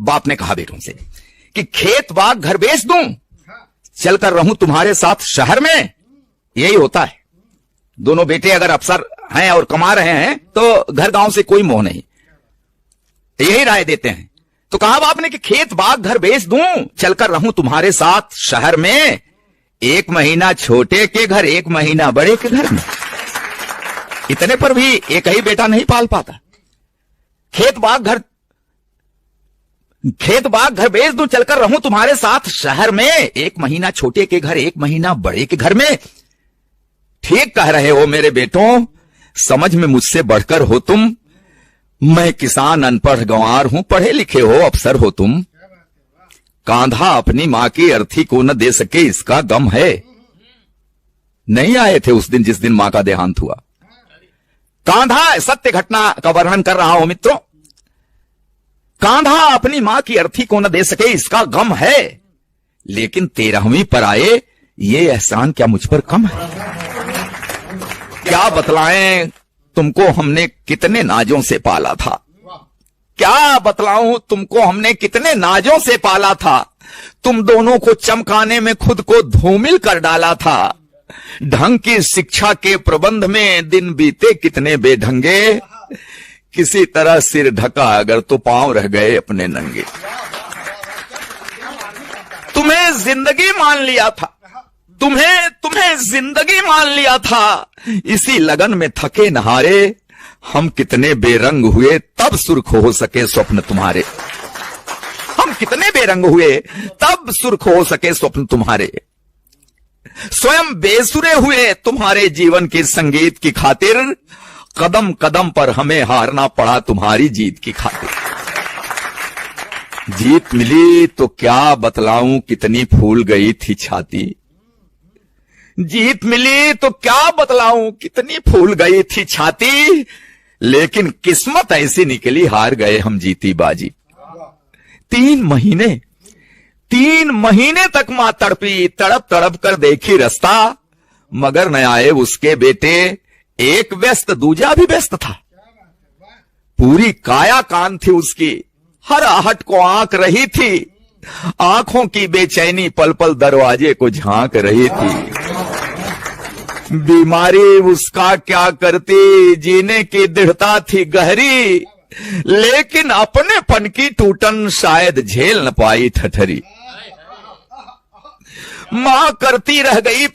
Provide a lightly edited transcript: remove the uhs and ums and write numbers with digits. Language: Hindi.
बाप ने कहा बेटों से कि खेत बाग घर बेच दूं, चलकर रहूं तुम्हारे साथ शहर में। यही होता है, दोनों बेटे अगर अफसर हैं और कमा रहे हैं तो घर गांव से कोई मोह नहीं, यही राय देते हैं। तो कहा बाप ने कि खेत बाग घर बेच दूं, चलकर रहूं तुम्हारे साथ शहर में। 1 महीना छोटे के घर, 1 महीना बड़े के घर में। इतने पर भी एक ही बेटा नहीं पाल पाता। खेत बाग घर बेच दूं, चलकर रहूं तुम्हारे साथ शहर में। 1 महीना छोटे के घर, 1 महीना बड़े के घर में। ठीक कह रहे हो मेरे बेटों, समझ में मुझसे बढ़कर हो तुम। मैं किसान अनपढ़ गंवार हूं, पढ़े लिखे हो अफसर हो तुम। कांधा अपनी मां की अर्थी को न दे सके, इसका गम है। नहीं आए थे उस दिन जिस दिन मां का देहांत हुआ। कांधा, सत्य घटना का वर्णन कर रहा हूं मित्रों। कांधा अपनी मां की अर्थी को न दे सके, इसका गम है। लेकिन 13वीं पर आए, ये एहसान क्या मुझ पर कम है? क्या बतलाएं तुमको हमने कितने नाजों से पाला था। क्या बतलाऊं तुमको हमने कितने नाजों से पाला था। तुम दोनों को चमकाने में खुद को धूमिल कर डाला था। ढंग की शिक्षा के प्रबंध में दिन बीते कितने बेढंगे। किसी तरह सिर ढका अगर तो पांव रह गए अपने नंगे। तुम्हें जिंदगी मान लिया था, तुम्हें जिंदगी मान लिया था। इसी लगन में थके नहारे हम कितने बेरंग हुए, तब सुर्ख हो सके स्वप्न तुम्हारे। हम कितने बेरंग हुए, तब सुर्ख हो सके स्वप्न तुम्हारे। स्वयं बेसुरे हुए तुम्हारे जीवन के संगीत की खातिर। कदम कदम पर हमें हारना पड़ा तुम्हारी जीत की खातिर। जीत मिली तो क्या बतलाऊं कितनी फूल गई थी छाती। जीत मिली तो क्या बतलाऊं कितनी फूल गई थी छाती। लेकिन किस्मत ऐसी निकली, हार गए हम जीती बाजी। 3 महीने तक मां तड़पी, तड़प तड़प कर देखी रास्ता। मगर न आए उसके बेटे, एक व्यस्त दूजा भी व्यस्त था। पूरी काया कान थी उसकी, हर आहट को आंक रही थी। आंखों की बेचैनी पल पल दरवाजे को झांक रही थी। बीमारी उसका क्या करती, जीने की दृढ़ता थी गहरी। लेकिन अपनेपन की टूटन शायद झेल न पाई ठठरी। मां करती रह गई